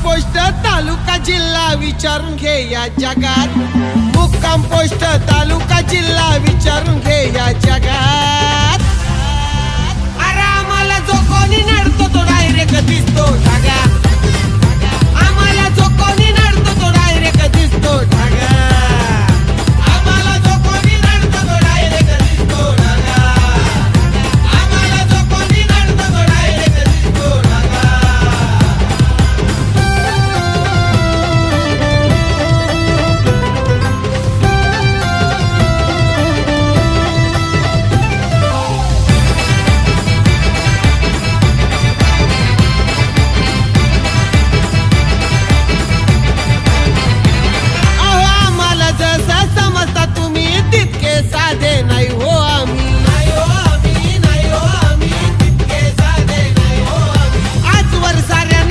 Post तालुका जिल्हा विचारून घे या जगात, मुक्काम पोस्ट तालुका जिल्हा विचारून घे या जगात. अरे आम्हाला जो कोणी नडतो तो डायरेक्ट दिसतो ढगात.